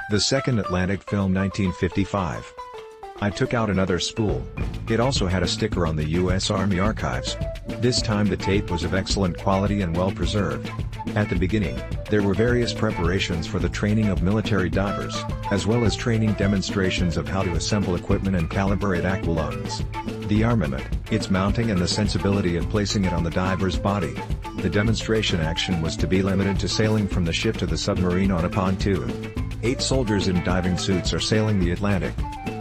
The second Atlantic film 1955. I took out another spool. It also had a sticker on the U.S. Army Archives. This time the tape was of excellent quality and well preserved. At the beginning, there were various preparations for the training of military divers, as well as training demonstrations of how to assemble equipment and calibrate aqualungs. The armament, its mounting and the sensibility of placing it on the diver's body. The demonstration action was to be limited to sailing from the ship to the submarine on a pontoon. 8 soldiers in diving suits are sailing the Atlantic.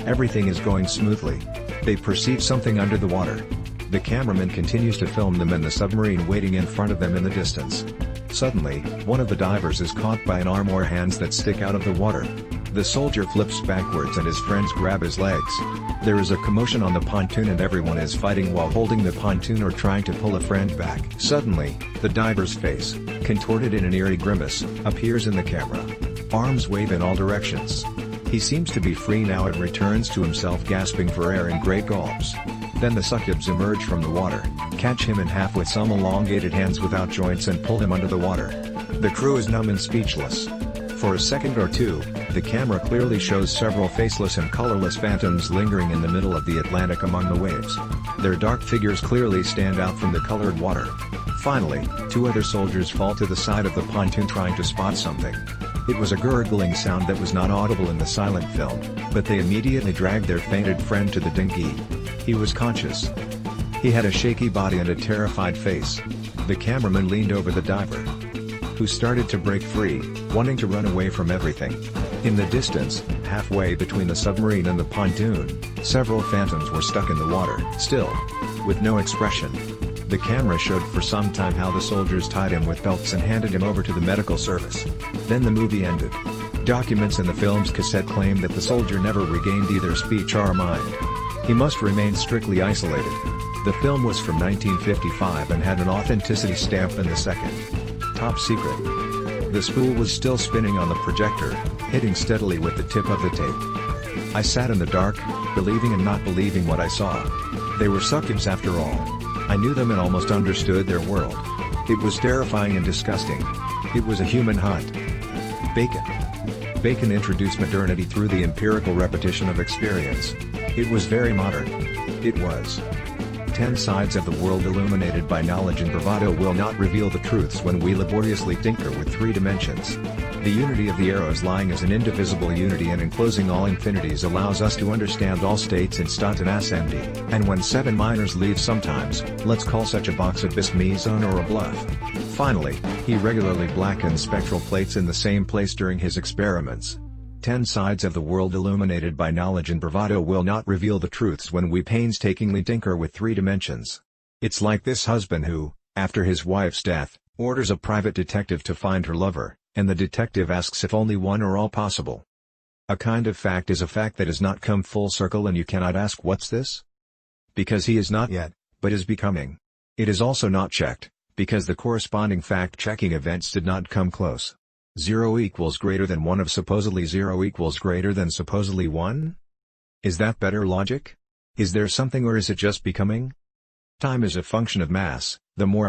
Everything is going smoothly. They perceive something under the water. The cameraman continues to film them and the submarine waiting in front of them in the distance. Suddenly, one of the divers is caught by an arm or hands that stick out of the water. The soldier flips backwards and his friends grab his legs. There is a commotion on the pontoon and everyone is fighting while holding the pontoon or trying to pull a friend back. Suddenly, the diver's face, contorted in an eerie grimace, appears in the camera. Arms wave in all directions. He seems to be free now and returns to himself gasping for air in great gulps. Then the succubs emerge from the water, catch him in half with some elongated hands without joints and pull him under the water. The crew is numb and speechless. For a second or two, the camera clearly shows several faceless and colorless phantoms lingering in the middle of the Atlantic among the waves. Their dark figures clearly stand out from the colored water. Finally, 2 other soldiers fall to the side of the pontoon trying to spot something. It was a gurgling sound that was not audible in the silent film, but they immediately dragged their fainted friend to the dinghy. He was conscious. He had a shaky body and a terrified face. The cameraman leaned over the diver, who started to break free, wanting to run away from everything. In the distance, halfway between the submarine and the pontoon, several phantoms were stuck in the water. Still, with no expression. The camera showed for some time how the soldiers tied him with belts and handed him over to the medical service. Then the movie ended. Documents in the film's cassette claim that the soldier never regained either speech or mind. He must remain strictly isolated. The film was from 1955 and had an authenticity stamp in the second. Top secret. The spool was still spinning on the projector, hitting steadily with the tip of the tape. I sat in the dark, believing and not believing what I saw. They were succubs after all. I knew them and almost understood their world. It was terrifying and disgusting. It was a human hunt. Bacon. Bacon introduced modernity through the empirical repetition of experience. It was very modern. It was. 10 sides of the world illuminated by knowledge and bravado will not reveal the truths when we laboriously tinker with 3 dimensions. The unity of the arrows lying as an indivisible unity and enclosing all infinities allows us to understand all states instantaneously. And when 7 minors leave sometimes, let's call such a box a bis-meson or a bluff. Finally, he regularly blackens spectral plates in the same place during his experiments. 10 sides of the world illuminated by knowledge and bravado will not reveal the truths when we painstakingly tinker with 3 dimensions. It's like this husband who, after his wife's death, orders a private detective to find her lover, and the detective asks if only one or all possible. A kind of fact is a fact that has not come full circle and you cannot ask what's this? Because he is not yet, but is becoming. It is also not checked, because the corresponding fact-checking events did not come close. 0 equals greater than 1 of supposedly 0 equals greater than supposedly 1? Is that better logic? Is there something or is it just becoming? Time is a function of mass, the more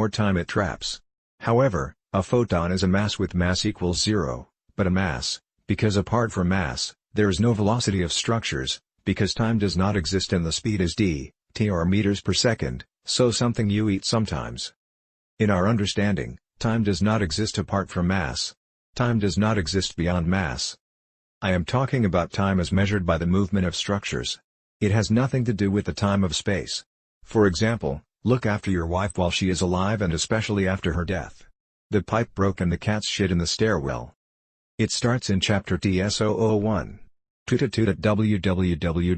time it traps. However, a photon is a mass with mass equals 0, but a mass, because apart from mass, there is no velocity of structures, because time does not exist and the speed is d, t or meters per second, so something you eat sometimes. In our understanding, time does not exist apart from mass. Time does not exist beyond mass. I am talking about time as measured by the movement of structures. It has nothing to do with the time of space. For example, look after your wife while she is alive and especially after her death. The pipe broke and the cats shit in the stairwell. It starts in chapter TS001. Tuta www.kubi.pl